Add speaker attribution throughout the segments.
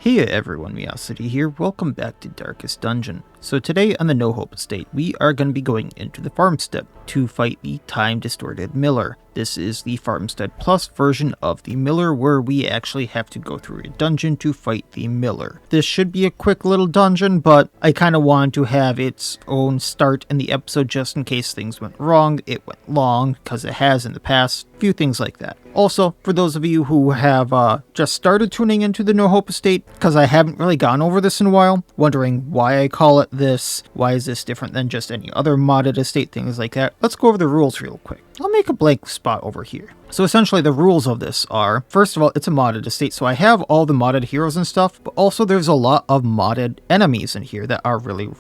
Speaker 1: Hey everyone, Miacidae here, welcome back to Darkest Dungeon. So today on the No Hope Estate, we are going to be going into the Farmstead to fight the time-distorted Miller. This is the Farmstead Plus version of the Miller, where we actually have to go through a dungeon to fight the Miller. This should be a quick little dungeon, but I kind of wanted to have its own start in the episode just in case things went wrong. It went long, because it has in the past, a few things like that. Also, for those of you who have just started tuning into the No Hope Estate, because I haven't really gone over this in a while, wondering why I call it this, why is this different than just any other modded estate, things like that, let's go over the rules real quick. I'll make a blank spot over here. So essentially the rules of this are, first of all, it's a modded estate, so I have all the modded heroes and stuff, but also there's a lot of modded enemies in here that are really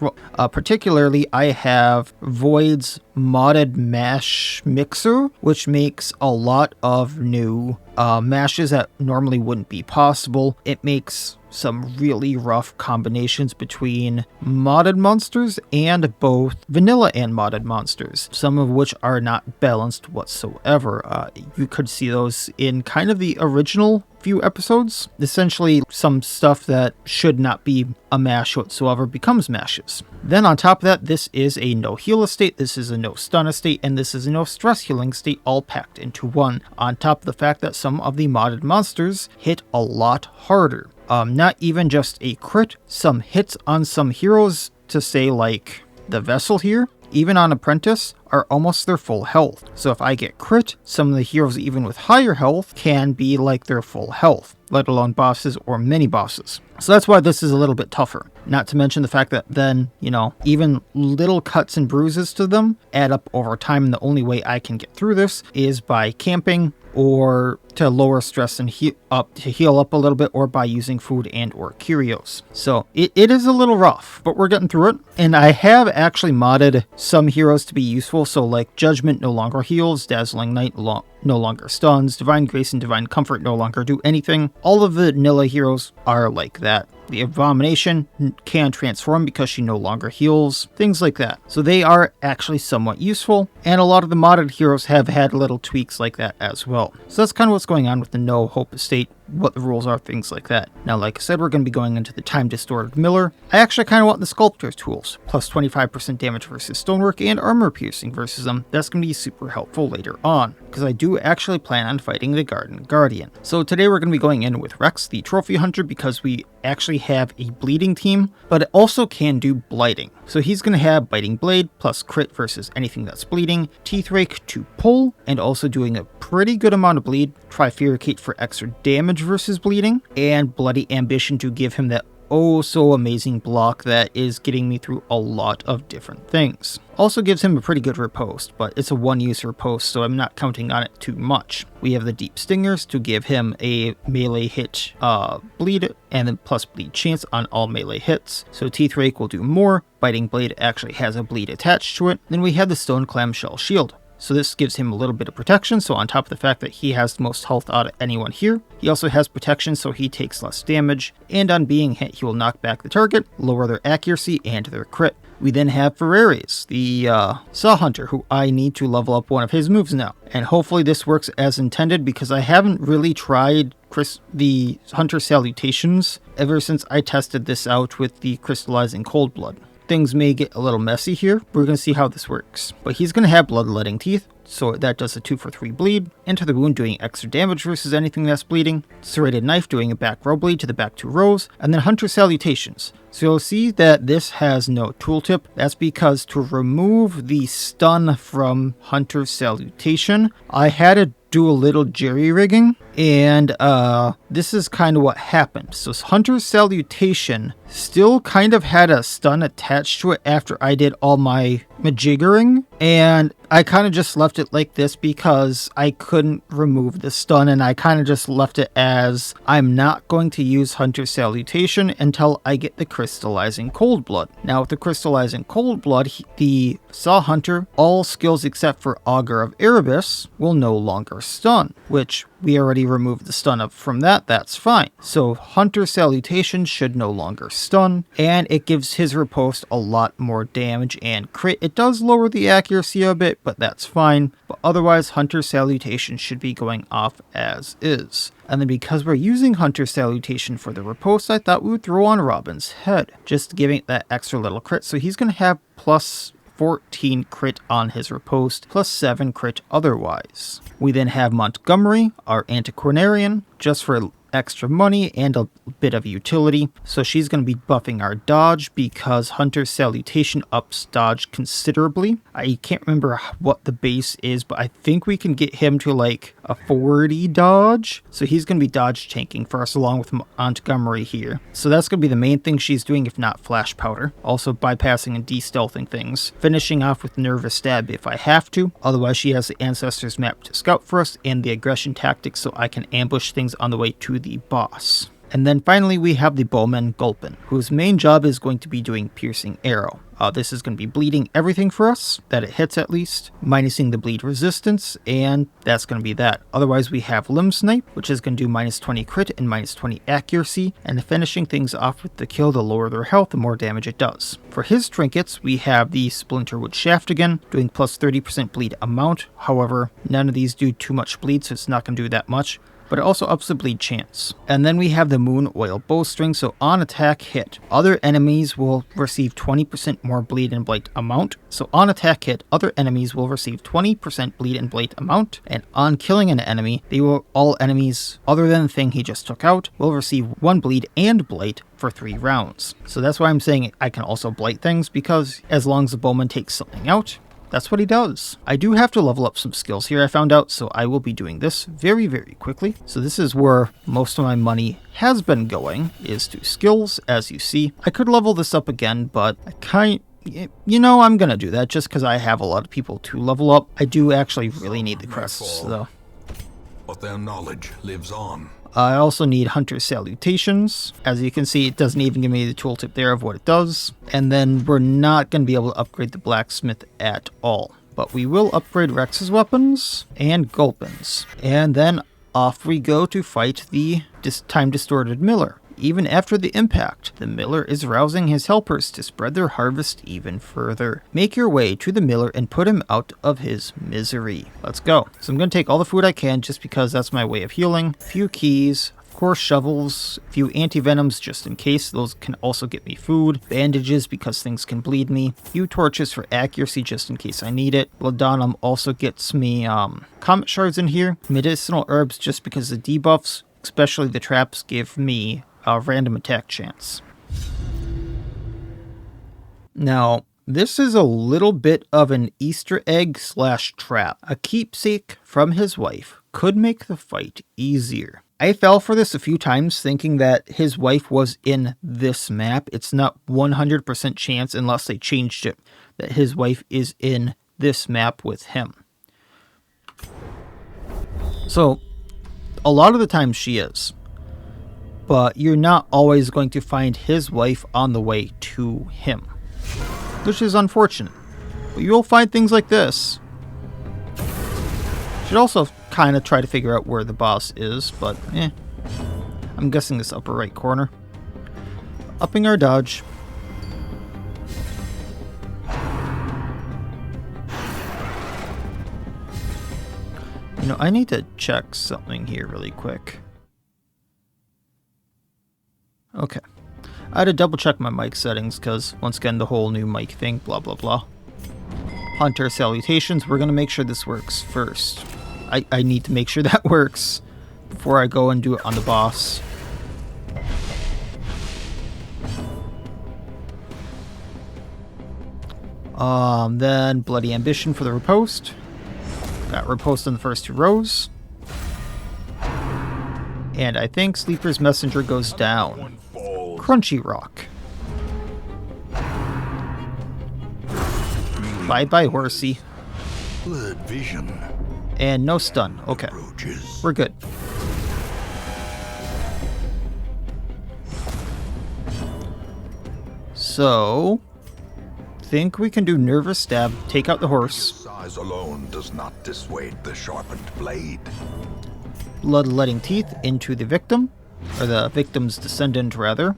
Speaker 1: particularly, I have Void's modded mash mixer, which makes a lot of new mashes that normally wouldn't be possible. It makes some really rough combinations between modded monsters and both vanilla and modded monsters, some of which are not balanced whatsoever. You could see those in kind of the original few episodes. Essentially, some stuff that should not be a mash whatsoever becomes mashes. Then on top of that, this is a no heal estate, this is a no stun estate, and this is a no stress healing estate, all packed into one. On top of the fact that some of the modded monsters hit a lot harder. Not even just a crit, some hits on some heroes, to say like the Vessel here, even on Apprentice, are almost their full health. So if I get crit, some of the heroes even with higher health can be like their full health, let alone bosses or mini bosses. So that's why this is a little bit tougher. Not to mention the fact that then, even little cuts and bruises to them add up over time, and the only way I can get through this is by camping or to lower stress and heal up a little bit, or by using food and or curios. So it is a little rough, but we're getting through it. And I have actually modded some heroes to be useful. So like Judgment no longer heals, Dazzling Night no longer stuns, Divine Grace and Divine Comfort no longer do anything. All of the vanilla heroes are like that. The Abomination can transform because she no longer heals, things like that. So they are actually somewhat useful, and a lot of the modded heroes have had little tweaks like that as well. So that's kind of what's going on with the No Hope Estate, what the rules are, things like that. Now, like I said, we're going to be going into the time-distorted Miller. I actually kind of want the Sculptor's tools, plus 25% damage versus stonework and armor piercing versus them. That's going to be super helpful later on, because I do actually plan on fighting the Garden Guardian. So today we're going to be going in with Rex, the Trophy Hunter, because we actually have a bleeding team, but it also can do blighting. So he's going to have Biting Blade plus crit versus anything that's bleeding, Teeth Rake to pull, and also doing a pretty good amount of bleed, Trifuricate for extra damage versus bleeding, and Bloody Ambition to give him that oh so amazing block that is getting me through a lot of different things. Also gives him a pretty good riposte, but it's a one-use riposte, so I'm not counting on it too much. We have the Deep Stingers to give him a melee hit bleed, and then plus bleed chance on all melee hits. So Teeth Rake will do more. Biting Blade actually has a bleed attached to it. Then we have the Stone Clamshell Shield. So this gives him a little bit of protection, so on top of the fact that he has the most health out of anyone here, he also has protection so he takes less damage, and on being hit he will knock back the target, lower their accuracy and their crit. We then have Ferraris, the Saw Hunter, who I need to level up one of his moves now. And hopefully this works as intended, because I haven't really tried the Hunter Salutations ever since I tested this out with the Crystallizing Cold Blood. Things may get a little messy here, but we're going to see how this works. But he's going to have Bloodletting Teeth, so that does a 2 for 3 bleed. Enter the Wound doing extra damage versus anything that's bleeding. Serrated Knife doing a back row bleed to the back 2 rows. And then Hunter Salutations. So you'll see that this has no tooltip. That's because to remove the stun from Hunter Salutation, I had to do a little jerry-rigging, and this is kind of what happened. So Hunter's Salutation still kind of had a stun attached to it after I did all my majiggering, and I kind of just left it like this because I couldn't remove the stun, and I kind of just left it as I'm not going to use Hunter's Salutation until I get the Crystallizing Cold Blood. Now with the Crystallizing Cold Blood, the Saw Hunter, all skills except for Augur of Erebus will no longer stun, which we already removed the stun up from that, that's fine. So Hunter Salutation should no longer stun, and it gives his riposte a lot more damage and crit. It does lower the accuracy a bit, but that's fine. But otherwise, Hunter Salutation should be going off as is. And then because we're using Hunter Salutation for the riposte, I thought we would throw on Robin's head, just giving it that extra little crit. So he's going to have plus 14 crit on his riposte, plus 7 crit otherwise. We then have Montgomery, our antiquarian, just for extra money and a bit of utility. So she's going to be buffing our dodge because Hunter's Salutation ups dodge considerably. I can't remember what the base is, but I think we can get him to like a 40 dodge. So he's going to be dodge tanking for us along with Montgomery here. So that's going to be the main thing she's doing, if not flash powder. Also bypassing and de-stealthing things. Finishing off with nervous stab if I have to. Otherwise she has the ancestors map to scout for us and the aggression tactics so I can ambush things on the way to the boss. And then finally we have the Bowman Gulpin, whose main job is going to be doing piercing arrow. This is going to be bleeding everything for us, that it hits at least, minusing the bleed resistance, and that's going to be that. Otherwise we have Limb Snipe, which is going to do minus 20 crit and minus 20 accuracy, and finishing things off with the kill. The lower their health, the more damage it does. For his trinkets, we have the Splinterwood Shaft again, doing plus 30% bleed amount. However, none of these do too much bleed, so it's not going to do that much. But it also ups the bleed chance. And then we have the Moon Oil Bowstring, so on attack hit, other enemies will receive 20% more bleed and blight amount. So on attack hit, other enemies will receive 20% bleed and blight amount, and on killing an enemy, all enemies other than the thing he just took out will receive 1 bleed and blight for 3 rounds. So that's why I'm saying I can also blight things, because as long as the Bowman takes something out, that's what he does. I do have to level up some skills here, I found out, so I will be doing this very, very quickly. So this is where most of my money has been going, is to skills, as you see. I could level this up again, but I'm gonna do that just because I have a lot of people to level up. I do actually really need the crests, though.
Speaker 2: But their knowledge lives on.
Speaker 1: I also need Hunter Salutations. As you can see, it doesn't even give me the tooltip there of what it does. And then we're not going to be able to upgrade the Blacksmith at all. But we will upgrade Rex's weapons and Gulpin's. And then off we go to fight the time-distorted Miller. Even after the impact, the Miller is rousing his helpers to spread their harvest even further. Make your way to the Miller and put him out of his misery. Let's go. So I'm going to take all the food I can just because that's my way of healing. A few keys, of course shovels, a few anti-venoms just in case. Those can also get me food. Bandages because things can bleed me. A few torches for accuracy just in case I need it. Laudanum also gets me comet shards in here. Medicinal herbs just because the debuffs, especially the traps, give me a random attack chance. Now, this is a little bit of an Easter egg / trap. A keepsake from his wife could make the fight easier. I fell for this a few times thinking that his wife was in this map. It's not 100% chance unless they changed it that his wife is in this map with him. So, a lot of the time she is. But you're not always going to find his wife on the way to him, which is unfortunate. But you'll find things like this. Should also kind of try to figure out where the boss is, but I'm guessing this upper right corner. Upping our dodge. I need to check something here really quick. Okay, I had to double check my mic settings because, once again, the whole new mic thing, blah blah blah. Hunter Salutations, we're going to make sure this works first. I need to make sure that works before I go and do it on the boss. Then Bloody Ambition for the riposte. Got riposte in the first 2 rows. And I think Sleeper's Messenger goes down. Crunchy Rock. Bye-bye, horsey.
Speaker 2: Blurred vision.
Speaker 1: And no stun. Okay. We're good. So, think we can do Nervous Stab, take out the horse.
Speaker 2: Size alone does not dissuade the sharpened blade.
Speaker 1: Bloodletting Teeth into the victim, or the victim's descendant rather.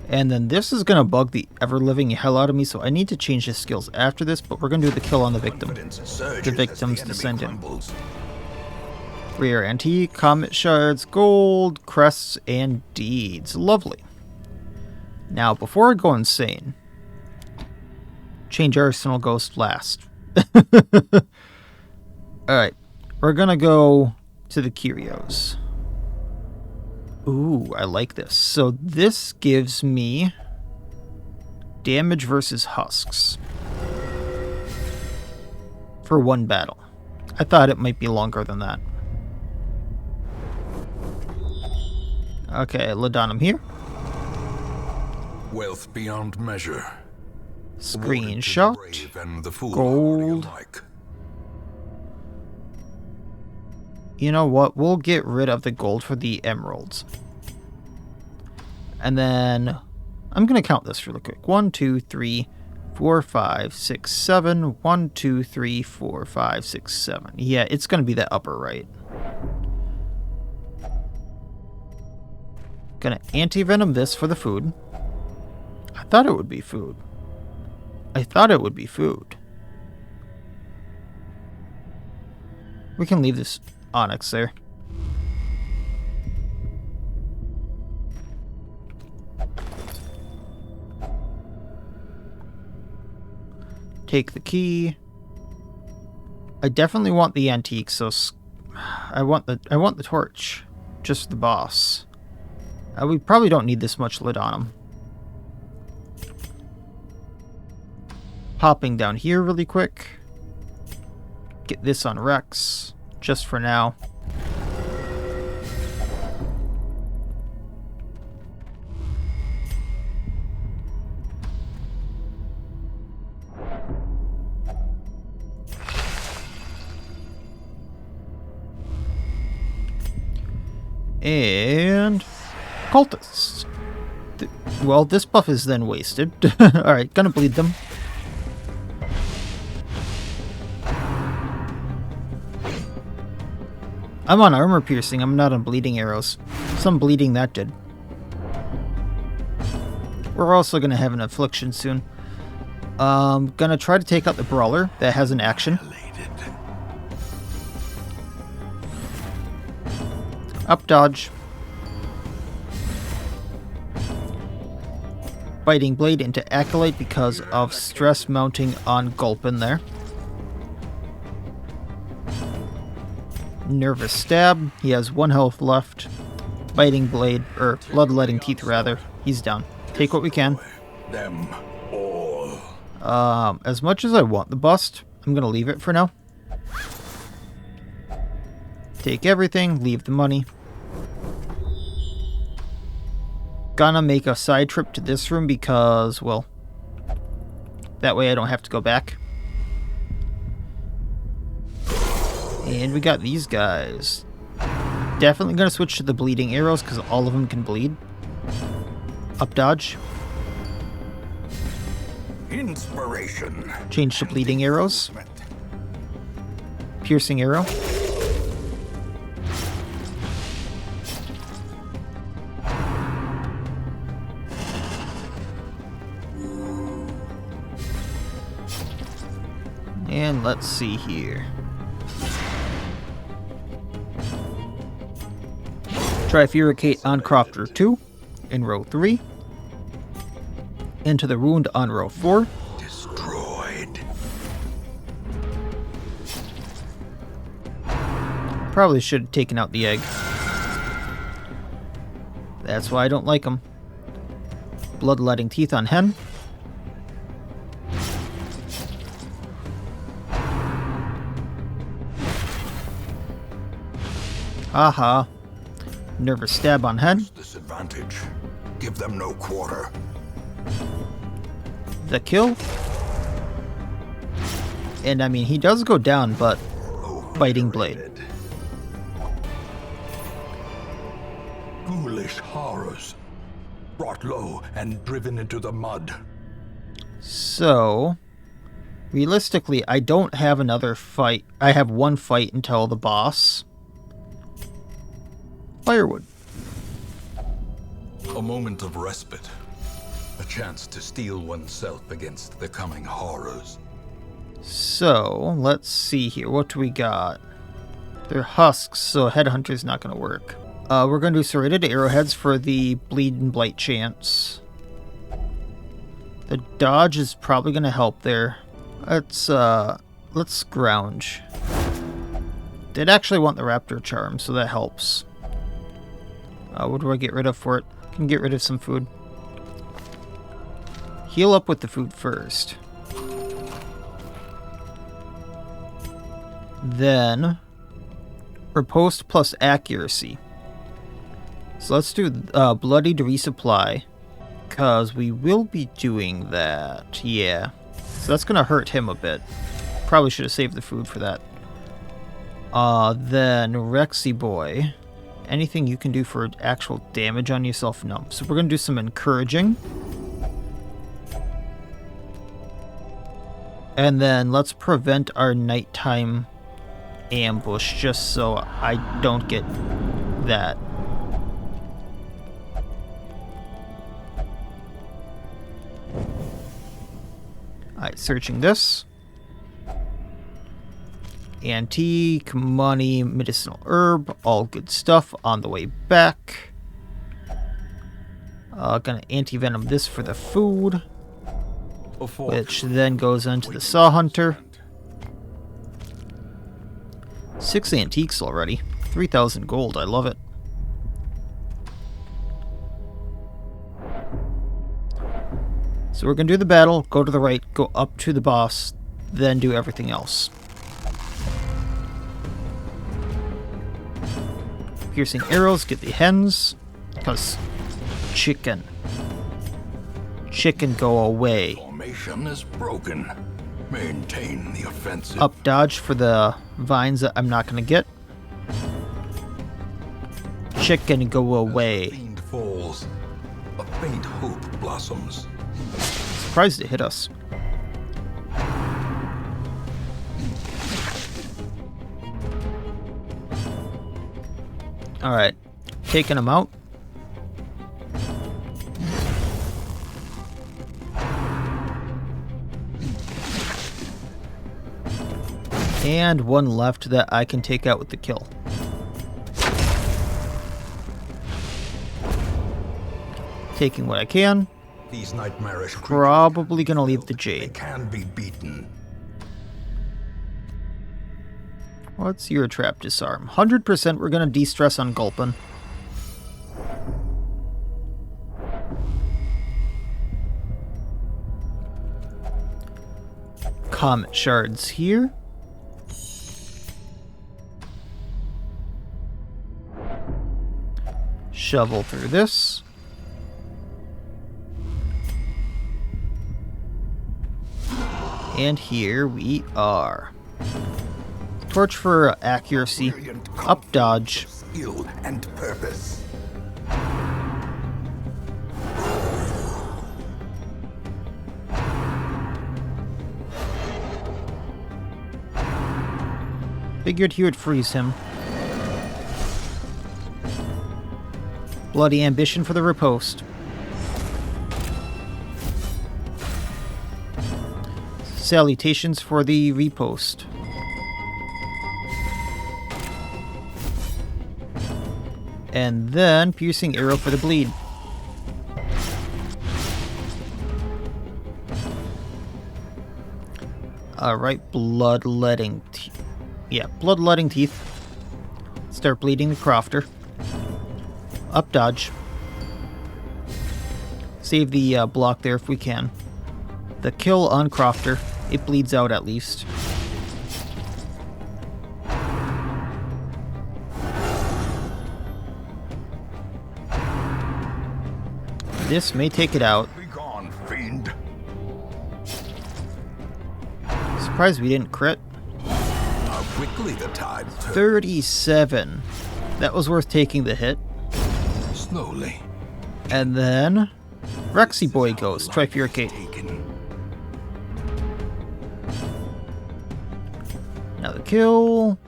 Speaker 1: And then this is going to bug the ever-living hell out of me, so I need to change his skills after this, but we're going to do the kill on the victim. The victim's descendant. Rare antique, comet shards, gold, crests, and deeds. Lovely. Now, before I go insane, change Arsenal Ghost last. Alright, we're gonna go to the curios. Ooh, I like this. So this gives me damage versus husks for one battle. I thought it might be longer than that. Okay, Ladonum here.
Speaker 2: Wealth beyond measure.
Speaker 1: Screenshot. Gold. You know what? We'll get rid of the gold for the emeralds. And then I'm going to count this really quick. 1, 2, 3, 4, 5, 6, 7. 1, 2, 3, 4, 5, 6, 7. Yeah, it's going to be that upper right. Gonna anti-venom this for the food. I thought it would be food. I thought it would be food. We can leave this onyx there. Take the key. I definitely want the antique, so I want the torch. Just the boss. We probably don't need this much lid on him. Popping down here really quick. Get this on Rex, just for now. And cultists. Well, this buff is then wasted. Alright, gonna bleed them. I'm on armor piercing, I'm not on bleeding arrows. Some bleeding that did. We're also gonna have an affliction soon. Gonna try to take out the brawler that has an action. Up dodge. Biting blade into Acolyte because of stress mounting on Gulpin there. Nervous stab. He has 1 health left. Biting blade, or bloodletting teeth rather. He's down. Take what we can.
Speaker 2: Them all.
Speaker 1: As much as I want the bust, I'm gonna leave it for now. Take everything, leave the money. Gonna make a side trip to this room because, well, that way I don't have to go back. And we got these guys. Definitely gonna switch to the bleeding arrows because all of them can bleed. Up dodge.
Speaker 2: Inspiration.
Speaker 1: Change to bleeding arrows. Piercing arrow. And let's see here. Trifuricate on Crofter 2 in row 3. Into the wound on row 4.
Speaker 2: Destroyed.
Speaker 1: Probably should have taken out the egg. That's why I don't like them. Bloodletting teeth on Hen. Aha. Nervous stab on Hen.
Speaker 2: Disadvantage. Give them no quarter.
Speaker 1: The kill. And I mean, he does go down, but biting blade.
Speaker 2: Ghoulish horrors. Brought low and driven into the mud.
Speaker 1: So, realistically, I don't have another fight. I have one fight until the boss. Firewood.
Speaker 2: A moment of respite. A chance to steel oneself against the coming horrors.
Speaker 1: So, let's see here. What do we got? They're husks, so Headhunter's not going to work. We're going to do serrated arrowheads for the bleed and blight chance. The dodge is probably going to help there. Let's scrounge. Did actually want the raptor charm, so that helps. What do I get rid of for it? Can get rid of some food. Heal up with the food first. Then riposte plus accuracy. So let's do bloodied resupply, because we will be doing that. Yeah. So that's gonna hurt him a bit. Probably should have saved the food for that. Then Rexy boy. Anything you can do for actual damage on yourself? No. So we're gonna do some encouraging. And then let's prevent our nighttime ambush, just so I don't get that. Alright, searching this. Antique, money, medicinal herb, all good stuff on the way back. Gonna anti-venom this for the food, which then goes into the Saw Hunter. 6 antiques already. 3,000 gold, I love it. So we're gonna do the battle, go to the right, go up to the boss, then do everything else. Piercing arrows, get the hens, because chicken. Chicken, go away.
Speaker 2: Formation is broken. Maintain the offensive.
Speaker 1: Up dodge for the vines that I'm not going to get. Chicken, go away.
Speaker 2: As the fiend falls, a faint hope blossoms.
Speaker 1: Surprised it hit us. Alright, taking him out. And one left that I can take out with the kill. Taking what I can.
Speaker 2: These nightmarish
Speaker 1: Probably gonna leave the
Speaker 2: they
Speaker 1: jade.
Speaker 2: can be beaten.
Speaker 1: What's your trap disarm? 100% we're gonna de-stress on Gulpin. Comet shards here. Shovel through this. And here we are. Torch for accuracy. Up dodge.
Speaker 2: Skill and purpose.
Speaker 1: Figured he would freeze him. Bloody ambition for the riposte. Salutations for the repost. And then piercing arrow for the bleed. Alright, bloodletting teeth. Yeah, bloodletting teeth. Start bleeding the crofter. Up dodge. Save the block there if we can. The kill on crofter. It bleeds out at least. This may take it out.
Speaker 2: Be gone, fiend.
Speaker 1: Surprised we didn't crit.
Speaker 2: How quickly the tide turns.
Speaker 1: 37. That was worth taking the hit.
Speaker 2: Slowly.
Speaker 1: And then Rexy boy goes. Trifurcate.
Speaker 2: Taken.
Speaker 1: Now the kill.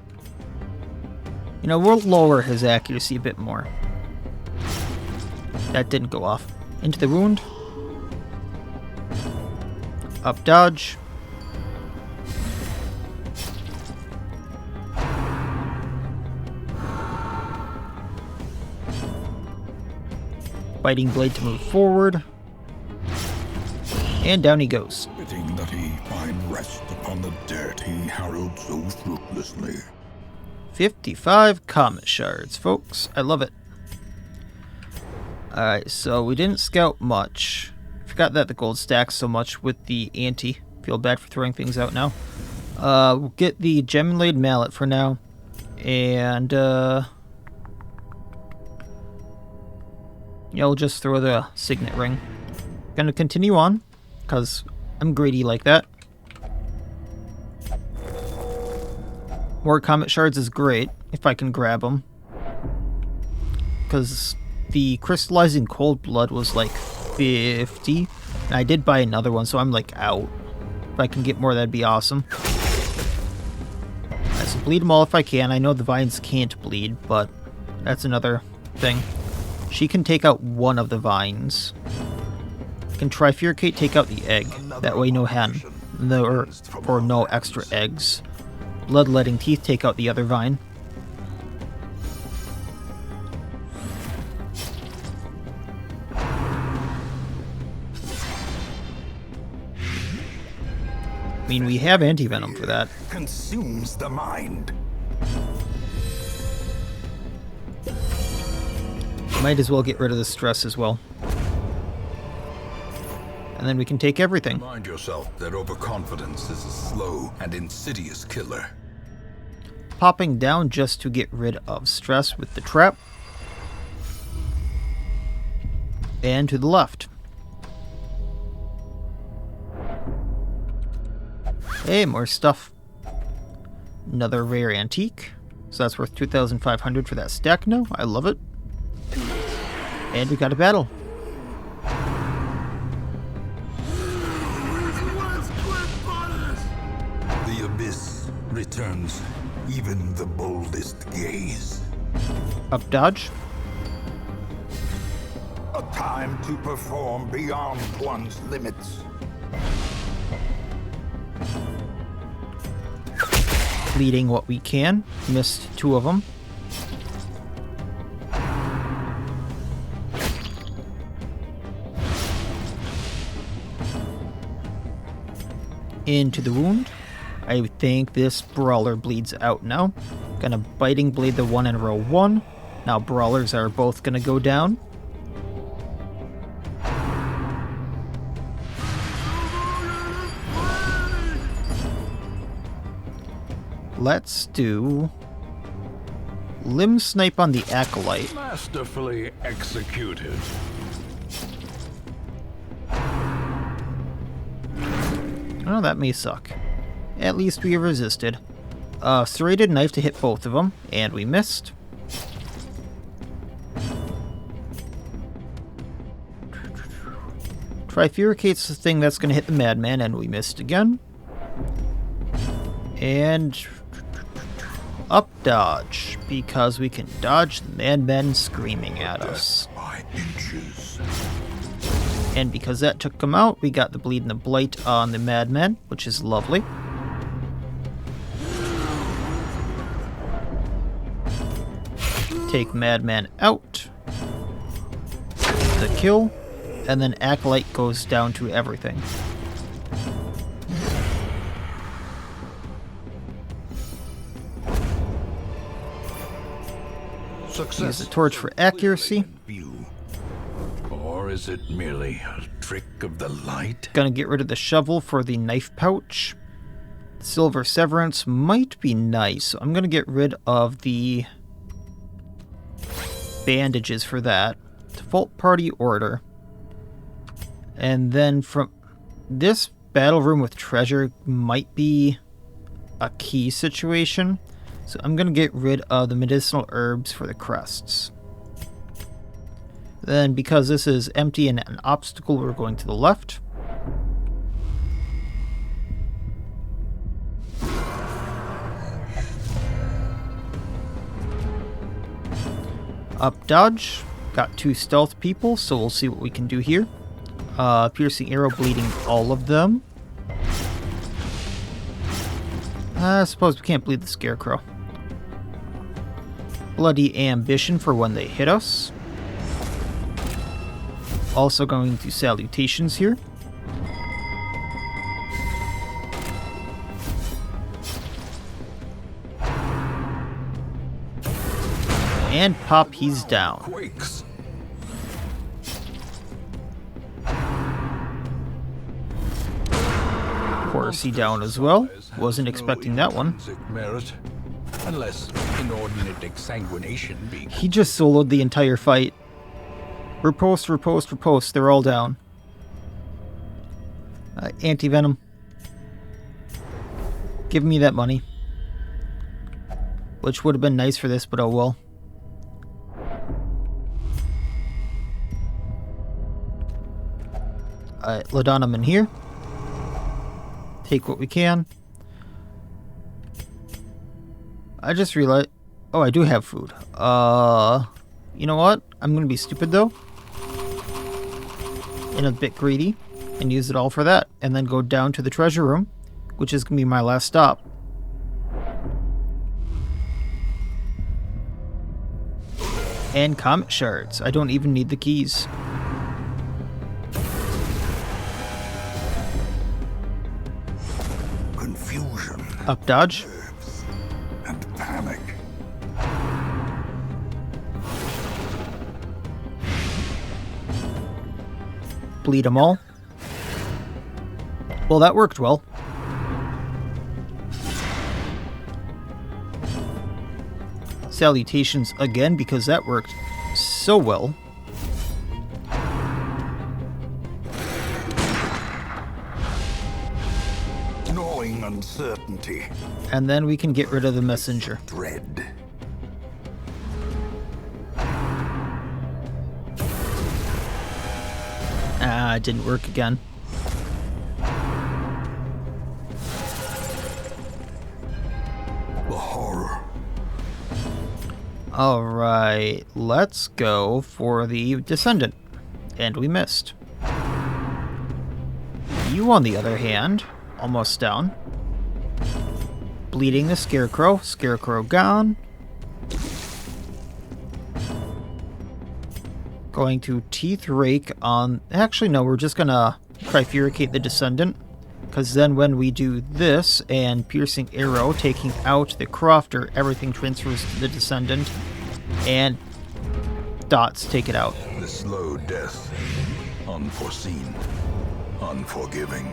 Speaker 1: You know, we'll lower his accuracy a bit more. That didn't go off. Into the wound. Up dodge. Biting blade to move forward. And down he goes.
Speaker 3: Fitting that he find rest upon the dirt he harrowed so fruitlessly.
Speaker 1: 55 comet shards, folks. I love it. Alright, so we didn't scout much. Forgot that the gold stacks so much with the ante. Feel bad for throwing things out now. We'll get the gem inlaid mallet for now. And, yeah, we'll just throw the signet ring. Gonna continue on, because I'm greedy like that. More comet shards is great, if I can grab them. Because the crystallizing cold blood was like 50. And I did buy another one, so I'm like out. If I can get more, that'd be awesome. Alright, so bleed them all if I can. I know the vines can't bleed, but that's another thing. She can take out one of the vines. Can Trifuricate take out the egg? That way no hen. No, or no extra eggs. Bloodletting Teeth take out the other vine. I mean, we have anti-venom for that.
Speaker 3: Consumes the mind.
Speaker 1: Might as well get rid of the stress as well. And then we can take everything.
Speaker 2: Remind yourself that overconfidence is a slow and insidious killer.
Speaker 1: Popping down just to get rid of stress with the trap. And to the left. Hey, more stuff. Another rare antique. So that's worth 2,500 for that stack now. I love it. And we got a battle.
Speaker 3: The abyss returns even the boldest gaze.
Speaker 1: Up dodge.
Speaker 3: A time to perform beyond one's limits.
Speaker 1: Bleeding what we can. Missed two of them. Into the wound. I think this brawler bleeds out now. Gonna biting blade the one in row 1. Now brawlers are both gonna go down. Let's do limb snipe on the acolyte.
Speaker 3: Masterfully executed.
Speaker 1: Oh, that may suck. At least we resisted. Serrated knife to hit both of them, and we missed. Trifurricate's the thing that's going to hit the madman, and we missed again. And up dodge, because we can dodge the madmen screaming at us.
Speaker 3: By inches.
Speaker 1: And because that took him out, we got the bleed and the blight on the madman, which is lovely. Take madman out. The kill. And then acolyte goes down to everything. Use the torch for accuracy.
Speaker 3: Or is it merely a trick of the light?
Speaker 1: Gonna get rid of the shovel for the knife pouch. Silver severance might be nice, so I'm gonna get rid of the bandages for that. Default party order. And then from this battle room with treasure might be a key situation. So I'm going to get rid of the medicinal herbs for the crests. Then because this is empty and an obstacle, we're going to the left. Up dodge. Got 2 stealth people, so we'll see what we can do here. Piercing arrow bleeding all of them. I suppose we can't bleed the scarecrow. Bloody ambition for when they hit us. Also going to salutations here. And pop, he's down.
Speaker 2: Quirks.
Speaker 1: Horsey down as well. Wasn't expecting that one.
Speaker 2: Merit, unless inordinate exsanguination be.
Speaker 1: He just soloed the entire fight. Riposte, riposte, riposte. They're all down. Anti-venom. Give me that money. Which would have been nice for this, but oh well. Ladonum in here. Take what we can. I just realized... Oh, I do have food. You know what? I'm gonna be stupid though. And a bit greedy. And use it all for that. And then go down to the treasure room. Which is gonna be my last stop. And comet shards. I don't even need the keys.
Speaker 3: Confusion.
Speaker 1: Up dodge.
Speaker 3: And panic.
Speaker 1: Bleed them all. Well, that worked well. Salutations again, because that worked so well.
Speaker 3: Gnawing uncertainty.
Speaker 1: And then we can get rid of the messenger.
Speaker 3: Dread.
Speaker 1: Ah, it didn't work again.
Speaker 3: The horror.
Speaker 1: Alright, let's go for the Descendant. And we missed. You, on the other hand, almost down. Bleeding the Scarecrow. Scarecrow gone. Going to Teeth Rake on... Actually, no, we're just gonna Trifuricate the Descendant. Because then when we do this, and Piercing Arrow, taking out the Crofter, everything transfers to the Descendant. And dots take it out.
Speaker 2: The slow death. Unforeseen. Unforgiving.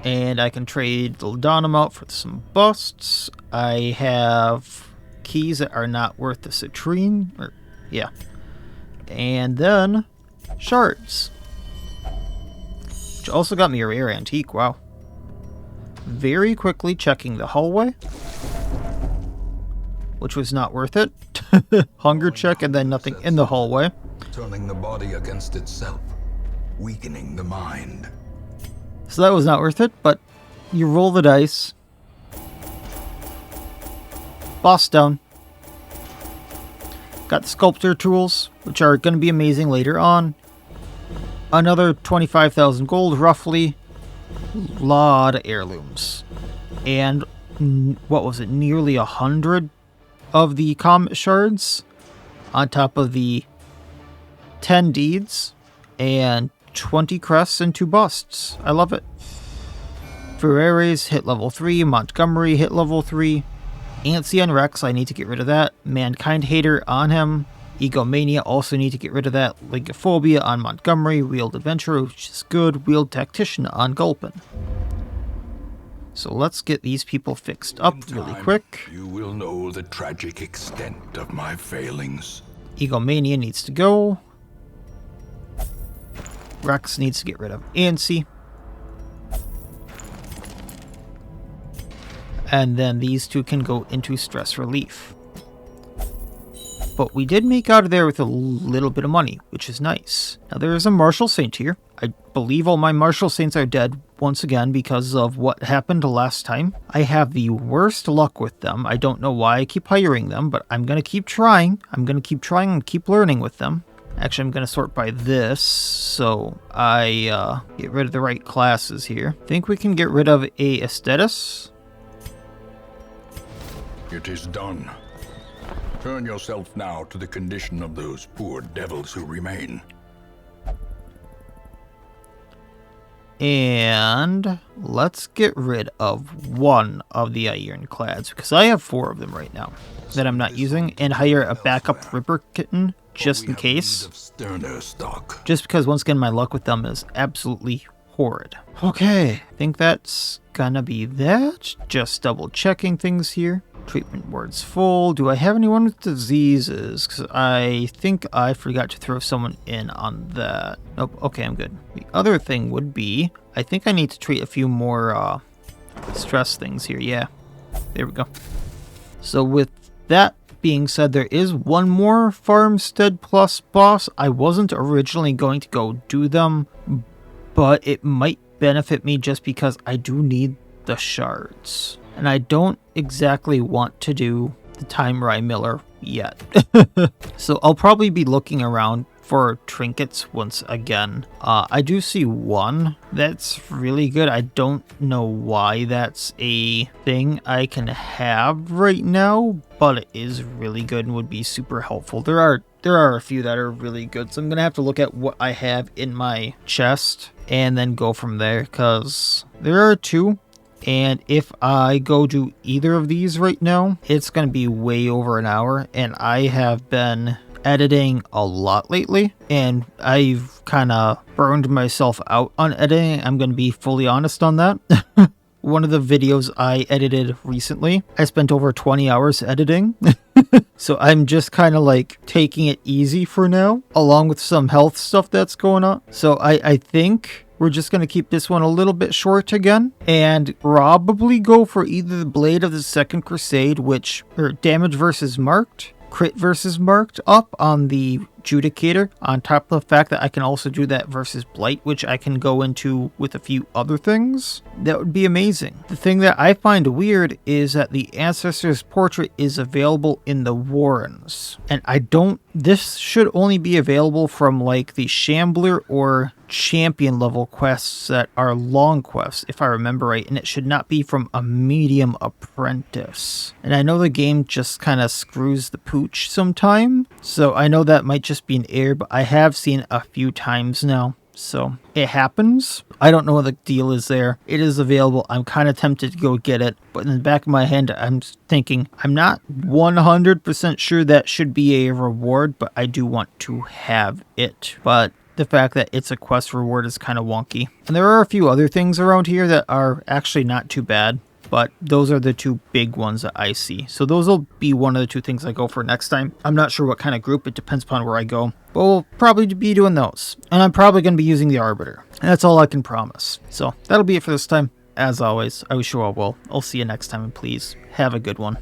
Speaker 1: And I can trade the Ladonum out for some busts. I have keys that are not worth the citrine. Or, yeah. And then shards. Which also got me a rare antique. Wow. Very quickly checking the hallway. Which was not worth it. Hunger check and then nothing in the hallway.
Speaker 2: Turning the body against itself. Weakening the mind.
Speaker 1: So that was not worth it, but you roll the dice. Boss down. Got the sculptor tools, which are going to be amazing later on. Another 25,000 gold, roughly. Lot of heirlooms. And, what was it, nearly 100 of the comet shards. On top of the 10 deeds. And 20 crests and 2 busts. I love it. Ferreres hit level 3. Montgomery hit level 3. Ancien Rex, I need to get rid of that. Mankind Hater on him. Egomania, also need to get rid of that. Lygophobia on Montgomery. Wheeled Adventurer, which is good. Wheeled Tactician on Gulpin. So let's get these people fixed up really quick.
Speaker 2: You will know the tragic extent of my failings.
Speaker 1: Egomania needs to go. Rex needs to get rid of Ansi. And then these two can go into stress relief. But we did make out of there with a little bit of money, which is nice. Now there is a Martial Saint here. I believe all my Martial Saints are dead once again because of what happened last time. I have the worst luck with them. I don't know why I keep hiring them, but I'm going to keep trying. I'm going to keep trying and keep learning with them. Actually, I'm going to sort by this, so I get rid of the right classes here. I think we can get rid of a Aesthetus.
Speaker 2: It is done. Turn yourself now to the condition of those poor devils who remain.
Speaker 1: And let's get rid of one of the ironclads, because I have 4 of them right now that I'm not using, and hire a backup Ripper Kitten just in case. Just because, once again, my luck with them is absolutely horrid. Okay, I think that's gonna be that. Just double checking things here. Treatment ward's full. Do I have anyone with diseases? Because I think I forgot to throw someone in on that. Nope, okay, I'm good. The other thing would be, I think I need to treat a few more stress things here. Yeah, there we go. So with that being said, there is one more Farmstead Plus boss. I wasn't originally going to go do them, but it might benefit me just because I do need the shards. And I don't exactly want to do the Time Rye Miller yet. So I'll probably be looking around for trinkets once again. I do see one that's really good. I don't know why that's a thing I can have right now, but it is really good and would be super helpful. There are a few that are really good, so I'm gonna have to look at what I have in my chest and then go from there, because there are 2. And if I go do either of these right now, it's going to be way over an hour. And I have been editing a lot lately, and I've kind of burned myself out on editing. I'm going to be fully honest on that. One of the videos I edited recently, I spent over 20 hours editing. So I'm just kind of like taking it easy for now, along with some health stuff that's going on. So I think we're just going to keep this one a little bit short again, and probably go for either the Blade of the Second Crusade, which are damage versus marked, crit versus marked up on the Judicator, on top of the fact that I can also do that versus Blight, which I can go into with a few other things. That would be amazing. The thing that I find weird is that the Ancestor's Portrait is available in the Warrens, and this should only be available from like the Shambler or champion level quests that are long quests, if I remember right, and it should not be from a medium apprentice. And I know the game just kind of screws the pooch sometime, so I know that might just be an error, but I have seen a few times now, so it happens. I don't know what the deal is there. It is available. I'm kind of tempted to go get it, but in the back of my head, I'm thinking, I'm not 100% sure that should be a reward, but I do want to have it. But the fact that it's a quest reward is kind of wonky. And there are a few other things around here that are actually not too bad, but those are the 2 big ones that I see. So those will be one of the 2 things I go for next time. I'm not sure what kind of group. It depends upon where I go. But we'll probably be doing those. And I'm probably going to be using the Arbiter. And that's all I can promise. So that'll be it for this time. As always, I wish you all well. I'll see you next time, and please have a good one.